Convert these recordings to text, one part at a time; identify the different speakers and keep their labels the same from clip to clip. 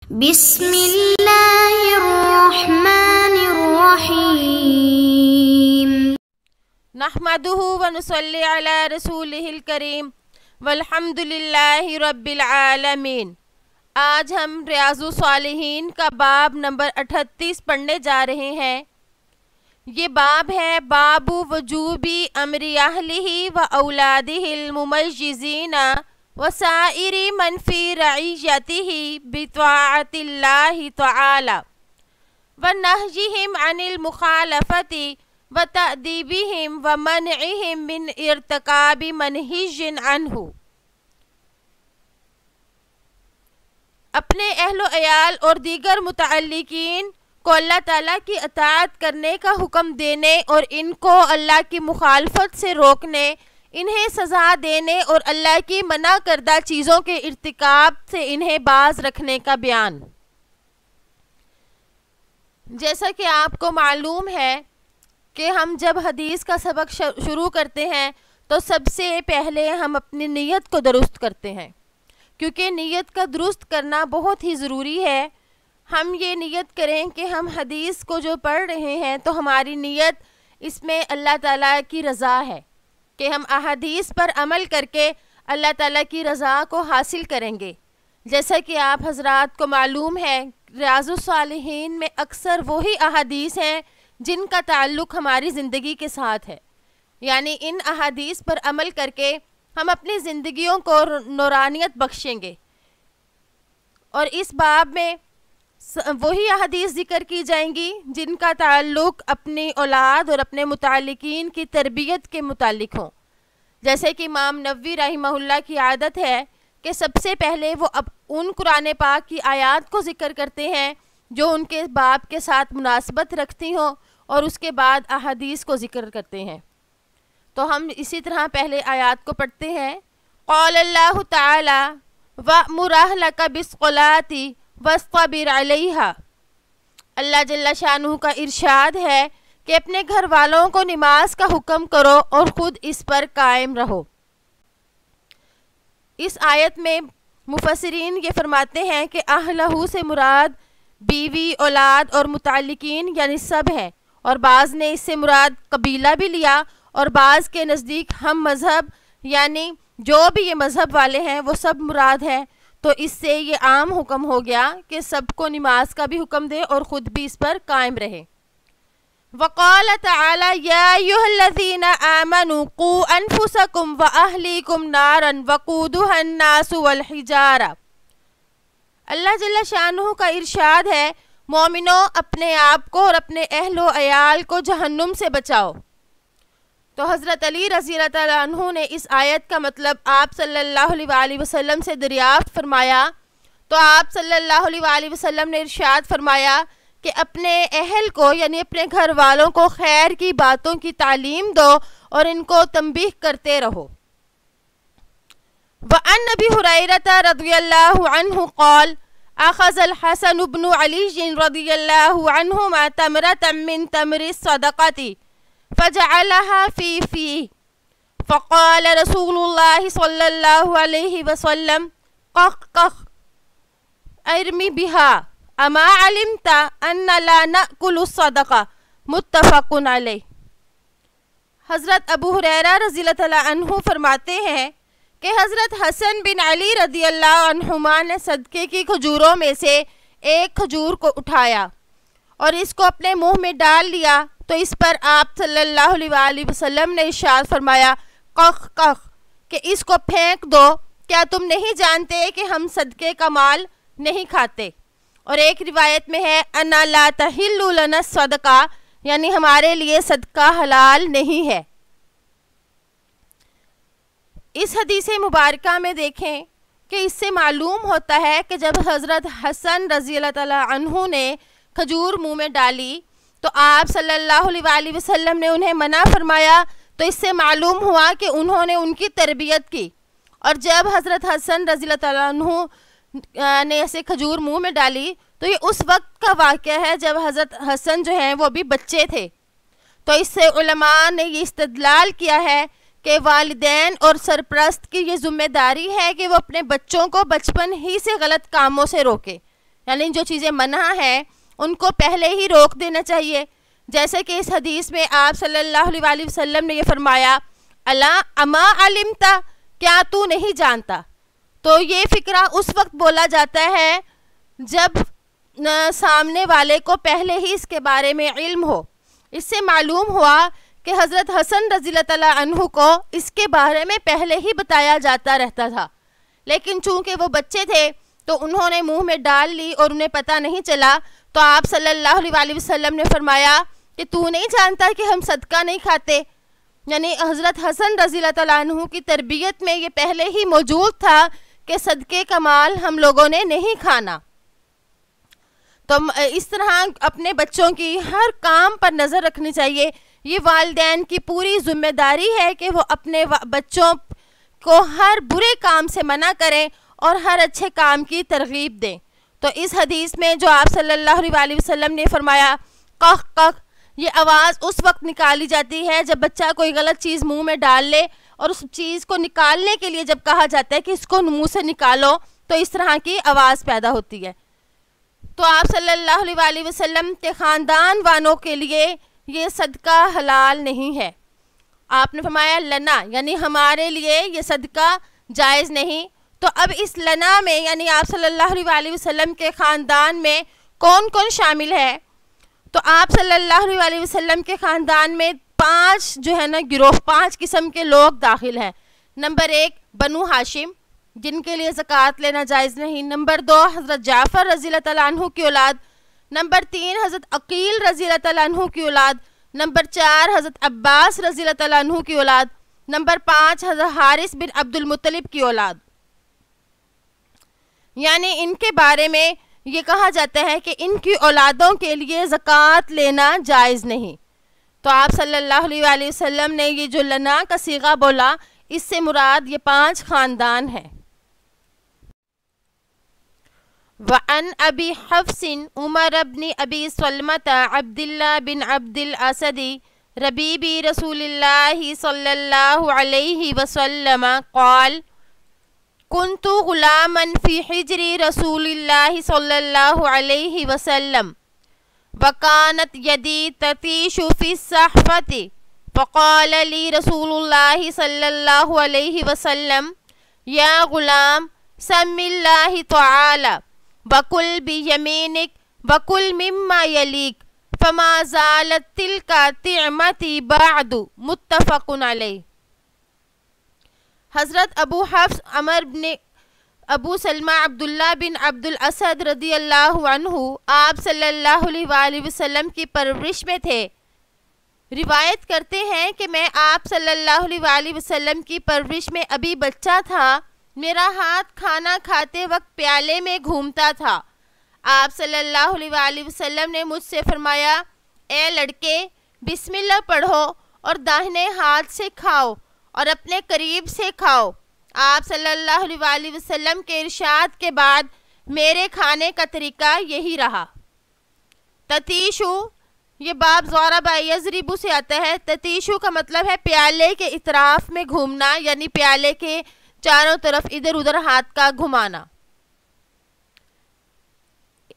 Speaker 1: بسم اللہ الرحمن الرحیم
Speaker 2: نحمدہ ونصلی علی رسولہ الکریم والحمد للہ رب العالمین۔ آج ہم ریاض الصالحین کا باب نمبر 38 پڑھنے جا رہے ہیں۔ یہ باب ہے باب وجوب امر اہلہ و اولادہ الممیزین وسائر من فی رعیتہ بطاعۃ اللہ تعالی ونہیہم عن المخالفۃ وتأدیبہم ومنعہم من ارتکاب منہی عنہ۔ اپنے اہل و عیال اور دیگر متعلقین کو اللہ تعالیٰ کی اطاعت کرنے کا حکم دینے اور ان کو اللہ کی مخالفت سے روکنے، انہیں سزا دینے اور اللہ کی منع کردہ چیزوں کے ارتکاب سے انہیں باز رکھنے کا بیان۔ جیسا کہ آپ کو معلوم ہے کہ ہم جب حدیث کا سبق شروع کرتے ہیں تو سب سے پہلے ہم اپنی نیت کو درست کرتے ہیں، کیونکہ نیت کا درست کرنا بہت ہی ضروری ہے۔ ہم یہ نیت کریں کہ ہم حدیث کو جو پڑھ رہے ہیں تو ہماری نیت اس میں اللہ تعالیٰ کی رضا ہے، کہ ہم احادیث پر عمل کر کے اللہ تعالیٰ کی رضا کو حاصل کریں گے۔ جیسا کہ آپ حضرات کو معلوم ہے، ریاض الصالحین میں اکثر وہی احادیث ہیں جن کا تعلق ہماری زندگی کے ساتھ ہے، یعنی ان احادیث پر عمل کر کے ہم اپنی زندگیوں کو نورانیت بخشیں گے۔ اور اس باب میں وہی احادیث ذکر کی جائیں گی جن کا تعلق اپنی اولاد اور اپنے متعلقین کی تربیت کے متعلق ہوں۔ جیسے کہ امام نووی رحمہ اللہ کی عادت ہے کہ سب سے پہلے وہ ان قرآن پاک کی آیات کو ذکر کرتے ہیں جو ان کے باب کے ساتھ مناسبت رکھتی ہوں، اور اس کے بعد احادیث کو ذکر کرتے ہیں۔ تو ہم اسی طرح پہلے آیات کو پڑھتے ہیں۔ قال اللہ تعالی وَأْمُرْ أَهْلَكَ بِالصَّلَاةِ وَاصْطَبِرْ عَلَيْهَا۔ اللہ جل شانہ کا ارشاد ہے کہ اپنے گھر والوں کو نماز کا حکم کرو اور خود اس پر قائم رہو۔ اس آیت میں مفسرین یہ فرماتے ہیں کہ اہلہ سے مراد بیوی، اولاد اور متعلقین یعنی سب ہیں، اور بعض نے اس سے مراد قبیلہ بھی لیا، اور بعض کے نزدیک ہم مذہب یعنی جو بھی یہ مذہب والے ہیں وہ سب مراد ہیں۔ تو اس سے یہ عام حکم ہو گیا کہ سب کو نماز کا بھی حکم دے اور خود بھی اس پر قائم رہے۔ وقال تعالی یا ایھا الذین آمنوا قوا انفسکم واہلیکم نارا وقودھا الناس والحجارہ۔ اللہ جل شانہ کا ارشاد ہے، مومنوں اپنے آپ کو اور اپنے اہل و عیال کو جہنم سے بچاؤ۔ تو حضرت علی رضی اللہ تعالیٰ عنہ نے اس آیت کا مطلب آپ صلی اللہ علیہ وآلہ وسلم سے دریافت فرمایا، تو آپ صلی اللہ علیہ وآلہ وسلم نے ارشاد فرمایا کہ اپنے اہل کو یعنی اپنے گھر والوں کو خیر کی باتوں کی تعلیم دو اور ان کو تنبیہ کرتے رہو۔ وعن ابی ہریرہ رضی اللہ عنہ قال اخذ الحسن بن علی رضی اللہ عنہما تمرۃ من تمر الصدقۃ فجعلها في فيه فقال رسول الله صلى الله عليه وسلم قخ قخ ارمی بها اما علمت ان لا نأكل الصدقہ متفق علیہ۔ حضرت ابو ہریرہ رضی اللہ تعالیٰ عنہ فرماتے ہیں کہ حضرت حسن بن علی رضی اللہ عنہما نے صدقے کی کھجوروں میں سے ایک کھجور کو اٹھایا اور اس کو اپنے منہ میں ڈال لیا، تو اس پر آپ صلی اللہ علیہ وآلہ وسلم نے ارشاد فرمایا قخ قخ کہ اس کو پھینک دو، کیا تم نہیں جانتے کہ ہم صدقے کا مال نہیں کھاتے؟ اور ایک روایت میں ہے انا لا تحل لنا الصدقہ، یعنی ہمارے لیے صدقہ حلال نہیں ہے۔ اس حدیث مبارکہ میں دیکھیں کہ اس سے معلوم ہوتا ہے کہ جب حضرت حسن رضی اللہ تعالیٰ عنہ نے کھجور منہ میں ڈالی تو آپ صلی اللہ علیہ وآلہ وسلم نے انہیں منع فرمایا، تو اس سے معلوم ہوا کہ انہوں نے ان کی تربیت کی۔ اور جب حضرت حسن رضی اللہ تعالیٰ عنہ نے ایسے کھجور منہ میں ڈالی تو یہ اس وقت کا واقعہ ہے جب حضرت حسن جو ہیں وہ بھی بچے تھے۔ تو اس سے علماء نے یہ استدلال کیا ہے کہ والدین اور سرپرست کی یہ ذمہ داری ہے کہ وہ اپنے بچوں کو بچپن ہی سے غلط کاموں سے روکے، یعنی جو چیزیں منع ہیں ان کو پہلے ہی روک دینا چاہیے. جیسے کہ اس حدیث میں آپ صلی اللہ علیہ وآلہ وسلم نے یہ فرمایا الا اما علمتا، کیا تو نہیں جانتا. تو یہ فقرہ اس وقت بولا جاتا ہے جب سامنے والے کو پہلے ہی اس کے بارے میں علم ہو. اس سے معلوم ہوا کہ حضرت حسن رضی اللہ تعالیٰ عنہ کو اس کے بارے میں پہلے ہی بتایا جاتا رہتا تھا، لیکن چونکہ وہ بچے تھے تو انہوں نے منہ میں ڈال لی اور انہیں پتہ نہیں چلا. تو آپ صلی اللہ علیہ وآلہ وسلم نے فرمایا کہ تو نہیں جانتا کہ ہم صدقہ نہیں کھاتے. یعنی حضرت حسن رضی اللہ تعالیٰ عنہ کی تربیت میں یہ پہلے ہی موجود تھا کہ صدقے کا مال ہم لوگوں نے نہیں کھانا. تو اس طرح اپنے بچوں کی ہر کام پر نظر رکھنی چاہیے. یہ والدین کی پوری ذمہ داری ہے کہ وہ اپنے بچوں کو ہر برے کام سے منع کریں اور ہر اچھے کام کی ترغیب دیں. تو اس حدیث میں جو آپ صلی اللہ علیہ وآلہ وسلم نے فرمایا قق قق، یہ آواز اس وقت نکالی جاتی ہے جب بچہ کوئی غلط چیز منہ میں ڈال لے، اور اس چیز کو نکالنے کے لیے جب کہا جاتا ہے کہ اس کو منہ سے نکالو تو اس طرح کی آواز پیدا ہوتی ہے. تو آپ صلی اللہ علیہ وآلہ وسلم کے خاندان والوں کے لیے یہ صدقہ حلال نہیں ہے. آپ نے فرمایا لنا، یعنی ہمارے لیے یہ صدقہ جائز نہیں. تو اب اس لنا میں یعنی آپ صلی اللہ علیہ وآلہ وسلم کے خاندان میں کون کون شامل ہے؟ تو آپ صلی اللہ علیہ وآلہ وسلم کے خاندان میں 5 جو ہے نا گروہ، 5 قسم کے لوگ داخل ہیں. نمبر 1 بنو ہاشم، جن کے لیے زکوٰۃ لینا جائز نہیں. نمبر 2 حضرت جعفر رضی اللہ تعالیٰ عنہ کی اولاد. نمبر 3 حضرت عقیل رضی اللہ تعالیٰ عنہ کی اولاد. نمبر 4 حضرت عباس رضی اللہ تعالیٰ عنہ کی اولاد. نمبر 5 حضرت حارث بن عبد المطلب کی اولاد. یعنی ان کے بارے میں یہ کہا جاتا ہے کہ ان کی اولادوں کے لیے زکوٰۃ لینا جائز نہیں. تو آپ صلی اللہ علیہ وآلہ وسلم نے یہ جو لنا کا صیغہ بولا، اس سے مراد یہ 5 خاندان ہیں. وعن ابی حفص عمر بن ابی سلمۃ عبد اللہ بن عبد الاسد ربیبی رسول اللہ صلی اللہ علیہ وسلم قال كنت غلاما في حجر رسول الله صلى الله عليه وسلم وكانت يدي تطيش في الصحفة فقال لي رسول الله صلى الله عليه وسلم يا غلام سم الله تعالى وكل بيمينك وكل مما يليك فما زالت تلك طعمتي بعد. متفق علیہ. حضرت ابو حفص عمر بن ابو سلمہ عبداللہ بن عبد الاسد رضی اللہ عنہ آپ صلی اللہ علیہ وآلہ وسلم کی پرورش میں تھے. روایت کرتے ہیں کہ میں آپ صلی اللہ علیہ وآلہ وسلم کی پرورش میں ابھی بچہ تھا. میرا ہاتھ کھانا کھاتے وقت پیالے میں گھومتا تھا. آپ صلی اللہ علیہ وآلہ وسلم نے مجھ سے فرمایا اے لڑکے، بسم اللہ پڑھو اور داہنے ہاتھ سے کھاؤ اور اپنے قریب سے کھاؤ. آپ صلی اللہ علیہ وآلہ وسلم کے ارشاد کے بعد میرے کھانے کا طریقہ یہی رہا. تتیشو، یہ باب ضرب یضرب سے آتا ہے. تتیشو کا مطلب ہے پیالے کے اطراف میں گھومنا، یعنی پیالے کے چاروں طرف ادھر ادھر ہاتھ کا گھمانا.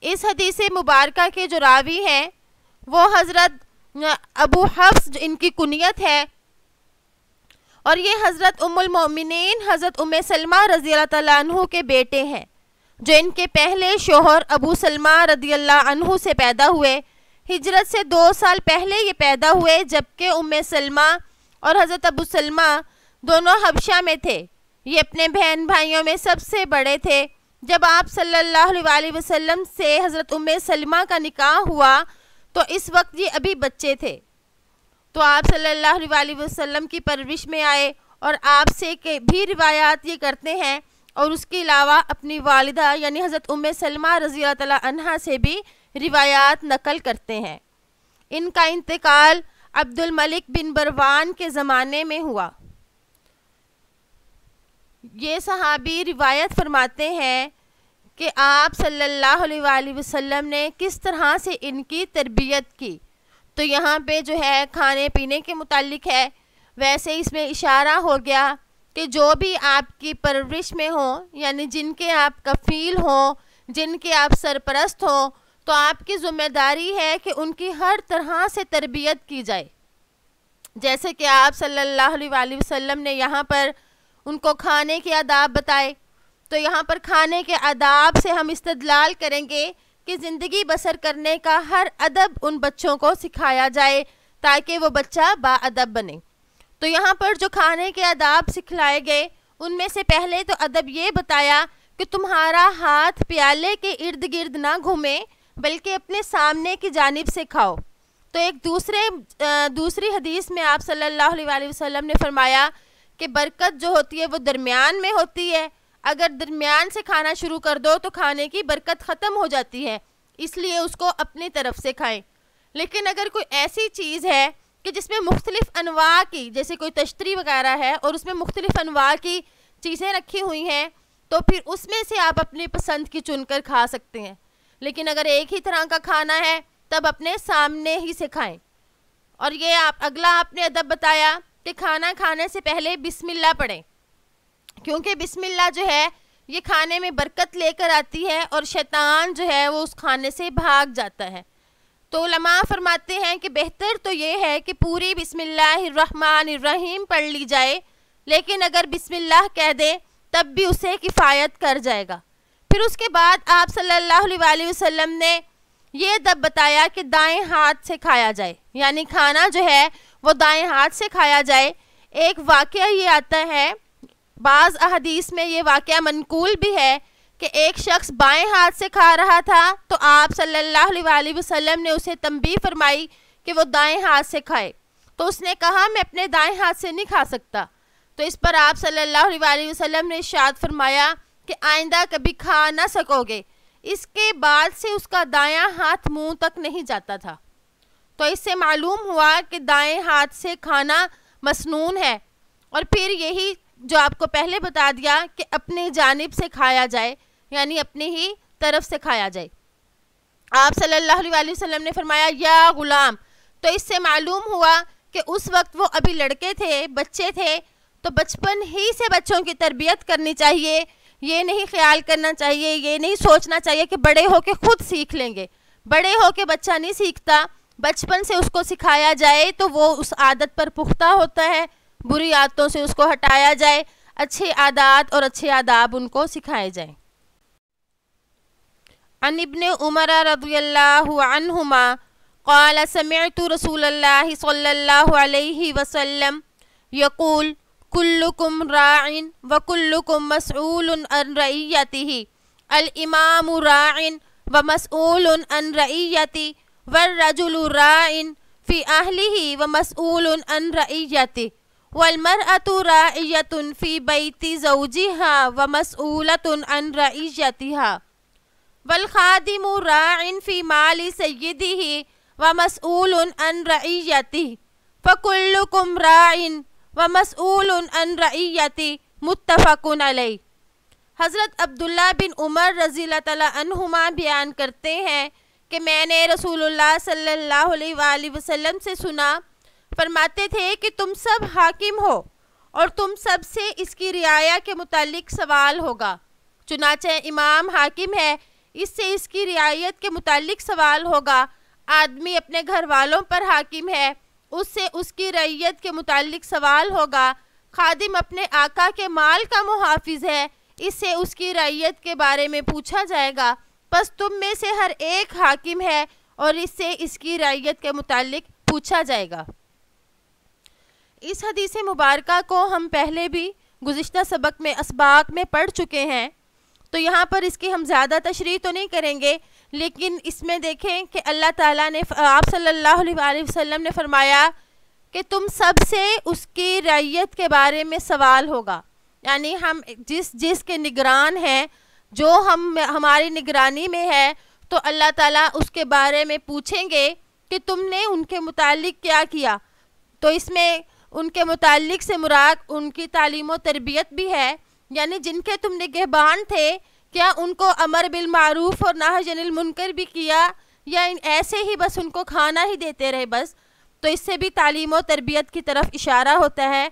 Speaker 2: اس حدیث مبارکہ کے جو راوی ہیں وہ حضرت ابو حفص جو ان کی کنیت ہے، اور یہ حضرت ام المؤمنین حضرت ام سلمہ رضی اللہ تعالیٰ عنہ کے بیٹے ہیں، جو ان کے پہلے شوہر ابو سلمہ رضی اللہ عنہ سے پیدا ہوئے. ہجرت سے 2 سال پہلے یہ پیدا ہوئے، جبکہ ام سلمہ اور حضرت ابو سلمہ دونوں حبشہ میں تھے. یہ اپنے بہن بھائیوں میں سب سے بڑے تھے. جب آپ صلی اللہ علیہ وآلہ وسلم سے حضرت ام سلمہ کا نکاح ہوا تو اس وقت یہ ابھی بچے تھے. تو آپ صلی اللہ علیہ وآلہ وسلم کی پرورش میں آئے اور آپ سے بھی روایات یہ کرتے ہیں، اور اس کے علاوہ اپنی والدہ یعنی حضرت ام سلمہ رضی اللہ تعالیٰ عنہا سے بھی روایات نقل کرتے ہیں. ان کا انتقال عبد الملک بن مروان کے زمانے میں ہوا. یہ صحابی روایت فرماتے ہیں کہ آپ صلی اللہ علیہ وآلہ وسلم نے کس طرح سے ان کی تربیت کی. تو یہاں پہ جو ہے کھانے پینے کے متعلق ہے، ویسے اس میں اشارہ ہو گیا کہ جو بھی آپ کی پرورش میں ہوں، یعنی جن کے آپ کفیل ہوں، جن کے آپ سرپرست ہوں تو آپ کی ذمہ داری ہے کہ ان کی ہر طرح سے تربیت کی جائے. جیسے کہ آپ صلی اللہ علیہ وآلہ وسلم نے یہاں پر ان کو کھانے کے آداب بتائے، تو یہاں پر کھانے کے آداب سے ہم استدلال کریں گے کہ زندگی بسر کرنے کا ہر ادب ان بچوں کو سکھایا جائے تاکہ وہ بچہ با ادب بنے. تو یہاں پر جو کھانے کے آداب سکھلائے گئے ان میں سے پہلے تو ادب یہ بتایا کہ تمہارا ہاتھ پیالے کے ارد گرد نہ گھومے بلکہ اپنے سامنے کی جانب سے کھاؤ. تو ایک دوسری حدیث میں آپ صلی اللہ علیہ وآلہ وسلم نے فرمایا کہ برکت جو ہوتی ہے وہ درمیان میں ہوتی ہے. اگر درمیان سے کھانا شروع کر دو تو کھانے کی برکت ختم ہو جاتی ہے، اس لیے اس کو اپنی طرف سے کھائیں. لیکن اگر کوئی ایسی چیز ہے کہ جس میں مختلف انواع کی، جیسے کوئی تشتری وغیرہ ہے اور اس میں مختلف انواع کی چیزیں رکھی ہوئی ہیں، تو پھر اس میں سے آپ اپنی پسند کی چن کر کھا سکتے ہیں. لیکن اگر ایک ہی طرح کا کھانا ہے تب اپنے سامنے ہی سے کھائیں. اور یہ اگلا آپ نے ادب بتایا کہ کھانا کھانے سے پہلے بسم اللہ پڑھیں، کیونکہ بسم اللہ جو ہے یہ کھانے میں برکت لے کر آتی ہے اور شیطان جو ہے وہ اس کھانے سے بھاگ جاتا ہے. تو علماء فرماتے ہیں کہ بہتر تو یہ ہے کہ پوری بسم اللہ الرحمن الرحیم پڑھ لی جائے، لیکن اگر بسم اللہ کہہ دے تب بھی اسے کفایت کر جائے گا. پھر اس کے بعد آپ صلی اللہ علیہ وآلہ وسلم نے یہ ادب بتایا کہ دائیں ہاتھ سے کھایا جائے، یعنی کھانا جو ہے وہ دائیں ہاتھ سے کھایا جائے. ایک واقعہ یہ آتا ہے، بعض احادیث میں یہ واقعہ منقول بھی ہے کہ ایک شخص بائیں ہاتھ سے کھا رہا تھا تو آپ صلی اللہ علیہ وآلہ وسلم نے اسے تنبیہ فرمائی کہ وہ دائیں ہاتھ سے کھائے. تو اس نے کہا میں اپنے دائیں ہاتھ سے نہیں کھا سکتا. تو اس پر آپ صلی اللہ علیہ وآلہ وسلم نے ارشاد فرمایا کہ آئندہ کبھی کھا نہ سکو گے. اس کے بعد سے اس کا دایاں ہاتھ منہ تک نہیں جاتا تھا. تو اس سے معلوم ہوا کہ دائیں ہاتھ سے کھانا مسنون ہے. اور پھر یہی جو آپ کو پہلے بتا دیا کہ اپنی جانب سے کھایا جائے، یعنی اپنی ہی طرف سے کھایا جائے. آپ صلی اللہ علیہ وآلہ وسلم نے فرمایا یا غلام. تو اس سے معلوم ہوا کہ اس وقت وہ ابھی لڑکے تھے، بچے تھے، تو بچپن ہی سے بچوں کی تربیت کرنی چاہیے. یہ نہیں خیال کرنا چاہیے، یہ نہیں سوچنا چاہیے کہ بڑے ہو کے خود سیکھ لیں گے. بڑے ہو کے بچہ نہیں سیکھتا، بچپن سے اس کو سکھایا جائے تو وہ اس عادت پر پختہ ہوتا ہے. بری عادتوں سے اس کو ہٹایا جائے، اچھے عادات اور اچھے آداب ان کو سکھائے جائیں. عن ابن عمر رضی اللہ عنہما قال سمعت رسول اللہ صلی اللہ علیہ وسلم یقول کلکم راع وکلکم مسئول عن رعیتہ الامام راع ومسئول عن رعیتہ والرجل راع فی اہلہ ومسئول عن رعیتہ والمرأة راعیة فی بیت زوجها ومسئولة عن رعیتها والخادم راع فی مال سیدہ ومسئول عن رعیتہ فکلکم راع ومسئول عن رعیتہ متفق علیہ. حضرت عبداللہ بن عمر رضی اللہ تعالیٰ عنہما بیان کرتے ہیں کہ میں نے رسول اللہ صلی اللہ علیہ وآلہ وسلم سے سنا، فرماتے تھے کہ تم سب حاکم ہو اور تم سب سے اس کی رعایا کے متعلق سوال ہوگا. چنانچہ امام حاکم ہے، اس سے اس کی رعایت کے متعلق سوال ہوگا. آدمی اپنے گھر والوں پر حاکم ہے، اس سے اس کی رعیت کے متعلق سوال ہوگا. خادم اپنے آقا کے مال کا محافظ ہے، اس سے اس کی رعیت کے بارے میں پوچھا جائے گا. پس تم میں سے ہر ایک حاکم ہے اور اس سے اس کی رعیت کے متعلق پوچھا جائے گا. اس حدیث مبارکہ کو ہم پہلے بھی گزشتہ سبق میں اسباق میں پڑھ چکے ہیں، تو یہاں پر اس کی ہم زیادہ تشریح تو نہیں کریں گے، لیکن اس میں دیکھیں کہ اللہ تعالیٰ نے آپ صلی اللہ علیہ وآلہ وسلم نے فرمایا کہ تم سب سے اس کی رعیت کے بارے میں سوال ہوگا. یعنی ہم جس کے نگران ہیں، جو ہماری نگرانی میں ہے، تو اللہ تعالیٰ اس کے بارے میں پوچھیں گے کہ تم نے ان کے متعلق کیا کیا. تو اس میں ان کے متعلق سے مراد ان کی تعلیم و تربیت بھی ہے، یعنی جن کے تم نگہبان تھے، کیا ان کو امر بالمعروف اور نہی عن المنکر بھی کیا، یا ایسے ہی بس ان کو کھانا ہی دیتے رہے بس. تو اس سے بھی تعلیم و تربیت کی طرف اشارہ ہوتا ہے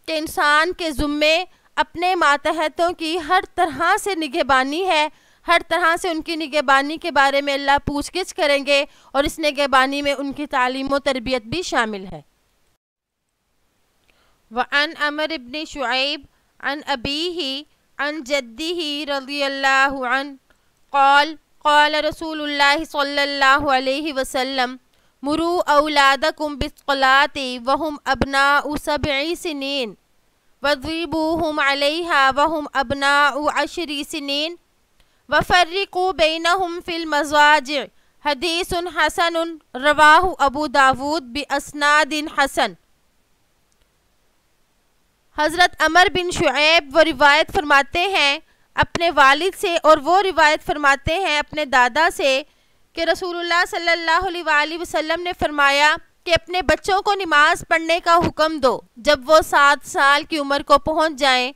Speaker 2: کہ انسان کے ذمے اپنے ماتحتوں کی ہر طرح سے نگہبانی ہے، ہر طرح سے ان کی نگہبانی کے بارے میں اللہ پوچھ گچھ کریں گے، اور اس نگہبانی میں ان کی تعلیم و تربیت بھی شامل ہے۔ وعن عمر بن شعیب عن ابیہ عن جدہ رضی اللہ عنہ قال قال رسول اللہ صلی اللہ علیہ وسلم مروا اولادکم بالصلاۃ وهم ابناء 7 سنین واضربوهم علیہا وهم ابناء 10 سنین وفرقوا بینہم فی المضاجع حدیث حسن رواہ ابو داود باسناد حسن۔ حضرت عمر بن شعیب وہ روایت فرماتے ہیں اپنے والد سے، اور وہ روایت فرماتے ہیں اپنے دادا سے کہ رسول اللہ صلی اللہ علیہ وآلہ وسلم نے فرمایا کہ اپنے بچوں کو نماز پڑھنے کا حکم دو جب وہ 7 سال کی عمر کو پہنچ جائیں،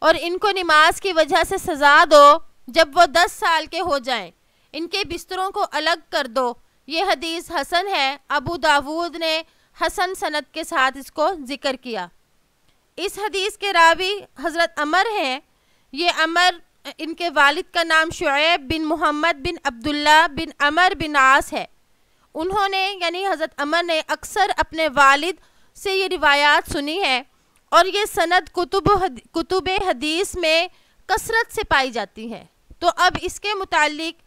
Speaker 2: اور ان کو نماز کی وجہ سے سزا دو جب وہ 10 سال کے ہو جائیں، ان کے بستروں کو الگ کر دو۔ یہ حدیث حسن ہے، ابو داود نے حسن سند کے ساتھ اس کو ذکر کیا۔ اس حدیث کے راوی حضرت عمر ہیں۔ یہ عمر، ان کے والد کا نام شعیب بن محمد بن عبداللہ بن عمر بن عاص ہے۔ انہوں نے یعنی حضرت عمر نے اکثر اپنے والد سے یہ روایات سنی ہے، اور یہ سند کتب حدیث میں کثرت سے پائی جاتی ہے۔ تو اب اس کے متعلق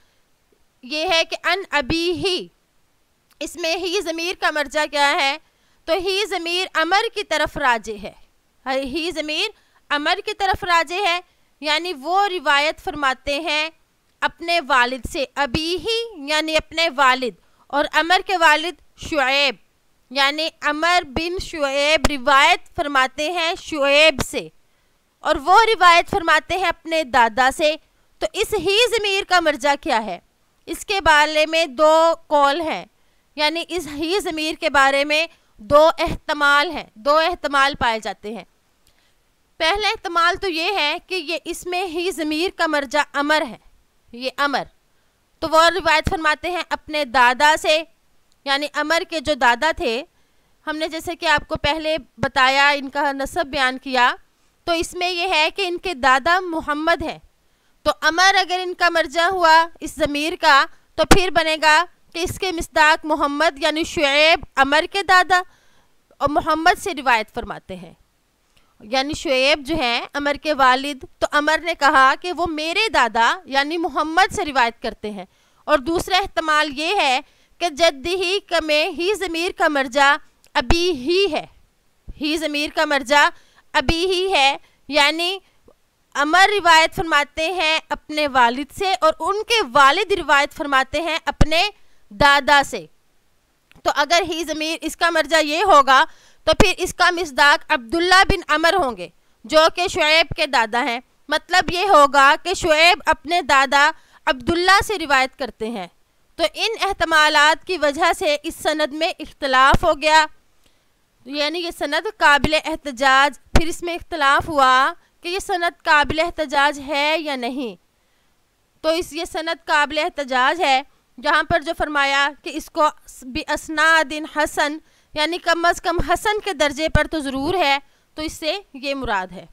Speaker 2: یہ ہے کہ ان ابی ہی، اس میں ہی ضمیر کا مرجع کیا ہے؟ تو ہی ضمیر عمر کی طرف راجع ہے، ہی ضمیر عمر کی طرف راجع ہے، یعنی وہ روایت فرماتے ہیں اپنے والد سے، ابی ہی یعنی اپنے والد، اور عمر کے والد شعیب یعنی عمر بن شعیب روایت فرماتے ہیں شعیب سے، اور وہ روایت فرماتے ہیں اپنے دادا سے۔ تو اس ہی ضمیر کا مرجع کیا ہے؟ اس کے بارے میں 2 قول ہیں، یعنی اس ہی ضمیر کے بارے میں 2 احتمال ہیں، 2 احتمال پائے جاتے ہیں۔ پہلا احتمال تو یہ ہے کہ یہ اس میں ہی ضمیر کا مرجع عمر ہے، یہ عمر، تو وہ روایت فرماتے ہیں اپنے دادا سے، یعنی عمر کے جو دادا تھے، ہم نے جیسے کہ آپ کو پہلے بتایا ان کا نسب بیان کیا، تو اس میں یہ ہے کہ ان کے دادا محمد ہیں، تو عمر اگر ان کا مرجع ہوا اس ضمیر کا تو پھر بنے گا کہ اس کے مصداق محمد یعنی شعیب عمر کے دادا، اور محمد سے روایت فرماتے ہیں، یعنی شعیب جو ہیں عمر کے والد، تو عمر نے کہا کہ وہ میرے دادا یعنی محمد سے روایت کرتے ہیں۔ اور دوسرا احتمال یہ ہے کہ جدہی میں ہی ضمیر کا مرجع ابی ہی ہے، ہی ضمیر کا مرجع ابی ہی ہے، یعنی عمر روایت فرماتے ہیں اپنے والد سے، اور ان کے والد روایت فرماتے ہیں اپنے دادا سے۔ تو اگر ہی ضمیر اس کا مرجع یہ ہوگا تو پھر اس کا مصداق عبداللہ بن عمر ہوں گے جو کہ شعیب کے دادا ہیں، مطلب یہ ہوگا کہ شعیب اپنے دادا عبداللہ سے روایت کرتے ہیں۔ تو ان احتمالات کی وجہ سے اس سند میں اختلاف ہو گیا، یعنی یہ سند قابل احتجاج، پھر اس میں اختلاف ہوا کہ یہ سند قابل احتجاج ہے یا نہیں۔ تو یہ سند قابل احتجاج ہے، جہاں پر جو فرمایا کہ اس کو بِأَسْنَادٍ حسن، یعنی کم از کم حسن کے درجے پر تو ضرور ہے، تو اس سے یہ مراد ہے۔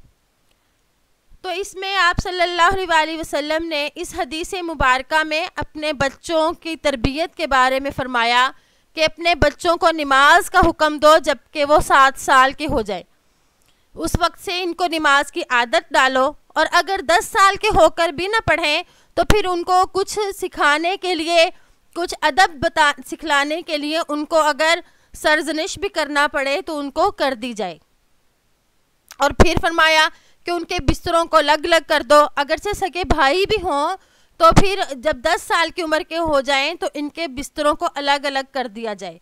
Speaker 2: تو اس میں آپ صلی اللہ علیہ وآلہ وسلم نے اس حدیث مبارکہ میں اپنے بچوں کی تربیت کے بارے میں فرمایا کہ اپنے بچوں کو نماز کا حکم دو جب کہ وہ 7 سال کے ہو جائے، اس وقت سے ان کو نماز کی عادت ڈالو، اور اگر 10 سال کے ہو کر بھی نہ پڑھیں تو پھر ان کو کچھ سکھانے کے لیے، کچھ ادب سکھلانے کے لیے ان کو اگر سرزنش بھی کرنا پڑے تو ان کو کر دی جائے۔ اور پھر فرمایا کہ ان کے بستروں کو الگ الگ کر دو، اگرچہ سگے بھائی بھی ہوں تو پھر جب 10 سال کی عمر کے ہو جائیں تو ان کے بستروں کو الگ الگ کر دیا جائے۔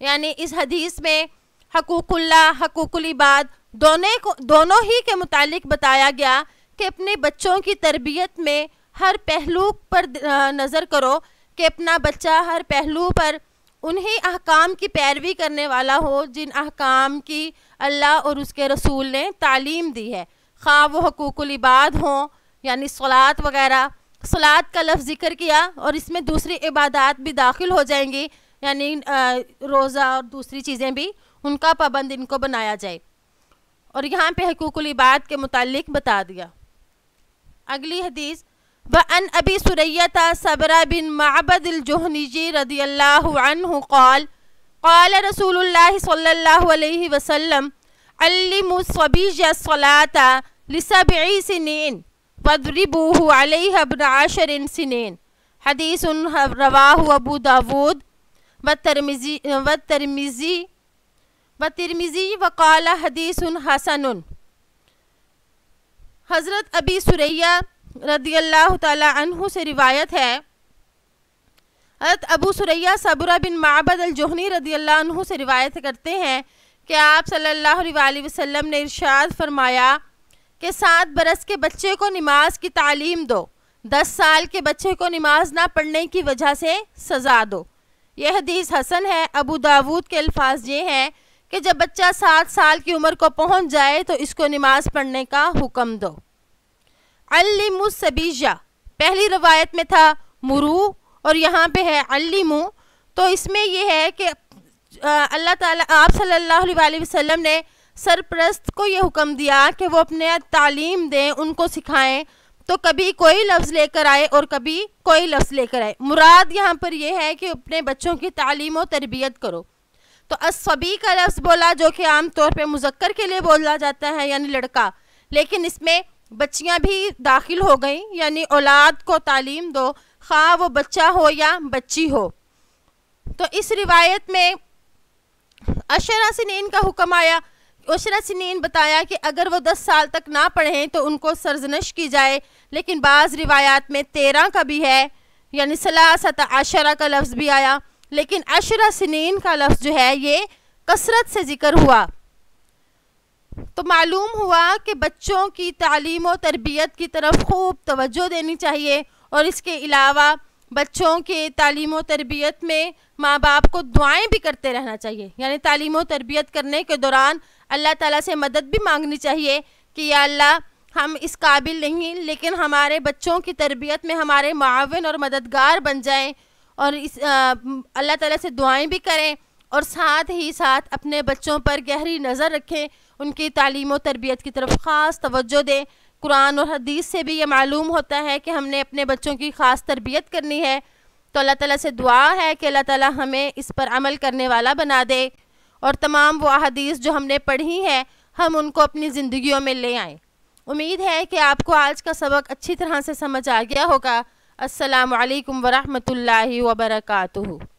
Speaker 2: یعنی اس حدیث میں حقوق اللہ، حقوق العباد دونوں ہی کے متعلق بتایا گیا کہ اپنے بچوں کی تربیت میں ہر پہلو پر نظر کرو کہ اپنا بچہ ہر پہلو پر انہی احکام کی پیروی کرنے والا ہو جن احکام کی اللہ اور اس کے رسول نے تعلیم دی ہے، خواہ وہ حقوق العباد ہوں یعنی صلاۃ وغیرہ۔ صلاۃ کا لفظ ذکر کیا اور اس میں دوسری عبادات بھی داخل ہو جائیں گی، یعنی روزہ اور دوسری چیزیں بھی، ان کا پابند ان کو بنایا جائے، اور یہاں پہ حقوق العباد کے متعلق بتا دیا۔ اگلی حدیث وعن ابی سریۃ صبرہ بن معبد الجہنی رضی اللہ عنہ قال قال رسول اللہ صلی اللہ علیہ وسلم علموا الصبی الصلاۃ لسبع سنین واضربوہ علیہ ابن 10 سنین. حدیث رواہ ابو داود والترمذی وقال حدیث حسن. حضرت ابی سریہ رضی اللہ تعالی عنہ سے روایت ہے. حضرت ابو سریہ صبرہ بن معبد الجہنی رضی اللہ عنہ سے روایت کرتے ہیں کہ آپ صلی اللہ علیہ وسلم نے ارشاد فرمایا کہ 7 برس کے بچے کو نماز کی تعلیم دو، 10 سال کے بچے کو نماز نہ پڑھنے کی وجہ سے سزا دو. یہ حدیث حسن ہے. ابو داود کے الفاظ یہ ہیں کہ جب بچہ 7 سال کی عمر کو پہنچ جائے تو اس کو نماز پڑھنے کا حکم دو. علموا الصبیہ، پہلی روایت میں تھا مرو اور یہاں پہ ہے علموا. تو اس میں یہ ہے کہ اللہ تعالیٰ آپ صلی اللہ علیہ وسلم نے سرپرست کو یہ حکم دیا کہ وہ اپنے تعلیم دیں، ان کو سکھائیں. تو کبھی کوئی لفظ لے کر آئے اور کبھی کوئی لفظ لے کر آئے. مراد یہاں پر یہ ہے کہ اپنے بچوں کی تعلیم و تربیت کرو. تو الصبی کا لفظ بولا جو کہ عام طور پہ مذکر کے لیے بولا جاتا ہے یعنی لڑکا، لیکن اس میں بچیاں بھی داخل ہو گئیں، یعنی اولاد کو تعلیم دو خواہ وہ بچہ ہو یا بچی ہو. تو اس روایت میں 10 سنین کا حکم آیا. 10 سنین بتایا کہ اگر وہ 10 سال تک نہ پڑھیں تو ان کو سرزنش کی جائے، لیکن بعض روایات میں 13 کا بھی ہے، یعنی 13 کا لفظ بھی آیا، لیکن 10 سنین کا لفظ جو ہے یہ کثرت سے ذکر ہوا. تو معلوم ہوا کہ بچوں کی تعلیم و تربیت کی طرف خوب توجہ دینی چاہیے، اور اس کے علاوہ بچوں کے تعلیم و تربیت میں ماں باپ کو دعائیں بھی کرتے رہنا چاہیے. یعنی تعلیم و تربیت کرنے کے دوران اللہ تعالیٰ سے مدد بھی مانگنی چاہیے کہ یا اللہ ہم اس قابل نہیں، لیکن ہمارے بچوں کی تربیت میں ہمارے معاون اور مددگار بن جائیں. اور اللہ تعالیٰ سے دعائیں بھی کریں، اور ساتھ ہی ساتھ اپنے بچوں پر گہری نظر رکھیں، ان کی تعلیم و تربیت کی طرف خاص توجہ دیں. قرآن اور حدیث سے بھی یہ معلوم ہوتا ہے کہ ہم نے اپنے بچوں کی خاص تربیت کرنی ہے. تو اللہ تعالیٰ سے دعا ہے کہ اللہ تعالیٰ ہمیں اس پر عمل کرنے والا بنا دے، اور تمام وہ احادیث جو ہم نے پڑھی ہیں ہم ان کو اپنی زندگیوں میں لے آئیں. امید ہے کہ آپ کو آج کا سبق اچھی طرح سے سمجھ آ گیا ہوگا. السلام علیکم ورحمۃ اللہ وبرکاتہ.